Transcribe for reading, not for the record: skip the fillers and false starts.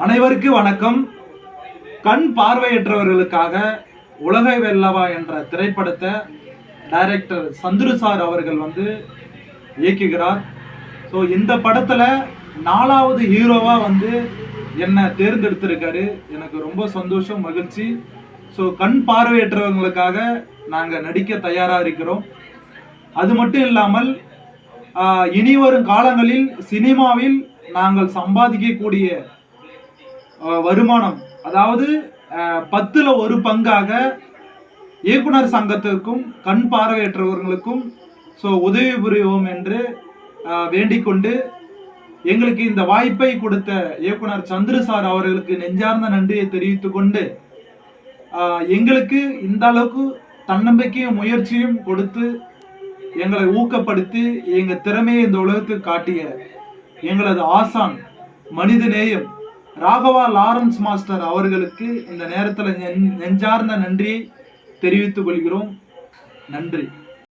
அனைவருக்கும் வணக்கம். கண் பார்வையற்றவர்களுக்காக உலகை வெல்லவா என்ற திரைப்படத்தை டைரக்டர் சந்துரு சார் அவர்கள் இயக்குகிறார். ஸோ இந்த படத்தில் 4வது ஹீரோவா என்னை தேர்ந்தெடுத்திருக்காரு. எனக்கு ரொம்ப சந்தோஷம், மகிழ்ச்சி. ஸோ கண் பார்வையற்றவங்களுக்காக நாங்கள் நடிக்க தயாராக இருக்கிறோம். அது மட்டும் இல்லாமல் இனி வரும் காலங்களில் சினிமாவில் நாங்கள் சம்பாதிக்கக்கூடிய வருமானம், அதாவது 10ல் 1 பங்காக இயக்குனர் சங்கத்திற்கும் கண் பார்வையற்றவர்களுக்கும் உதவி புரிவோம் என்று வேண்டிக்கொண்டு, எங்களுக்கு இந்த வாய்ப்பை கொடுத்த இயக்குனர் சந்துரு சார் அவர்களுக்கு நெஞ்சார்ந்த நன்றியை தெரிவித்துக் கொண்டு, எங்களுக்கு இந்த அளவுக்கு தன்னம்பிக்கையும் முயற்சியும் கொடுத்து எங்களை ஊக்கப்படுத்தி எங்கள் திறமையை இந்த உலகத்துக்கு காட்டிய எங்களது ஆசான் மனித நேயம் ராகவா லாரன்ஸ் மாஸ்டர் அவர்களுக்கு இந்த நேரத்தில் நெஞ்சார்ந்த நன்றியை தெரிவித்துக் கொள்கிறோம். நன்றி.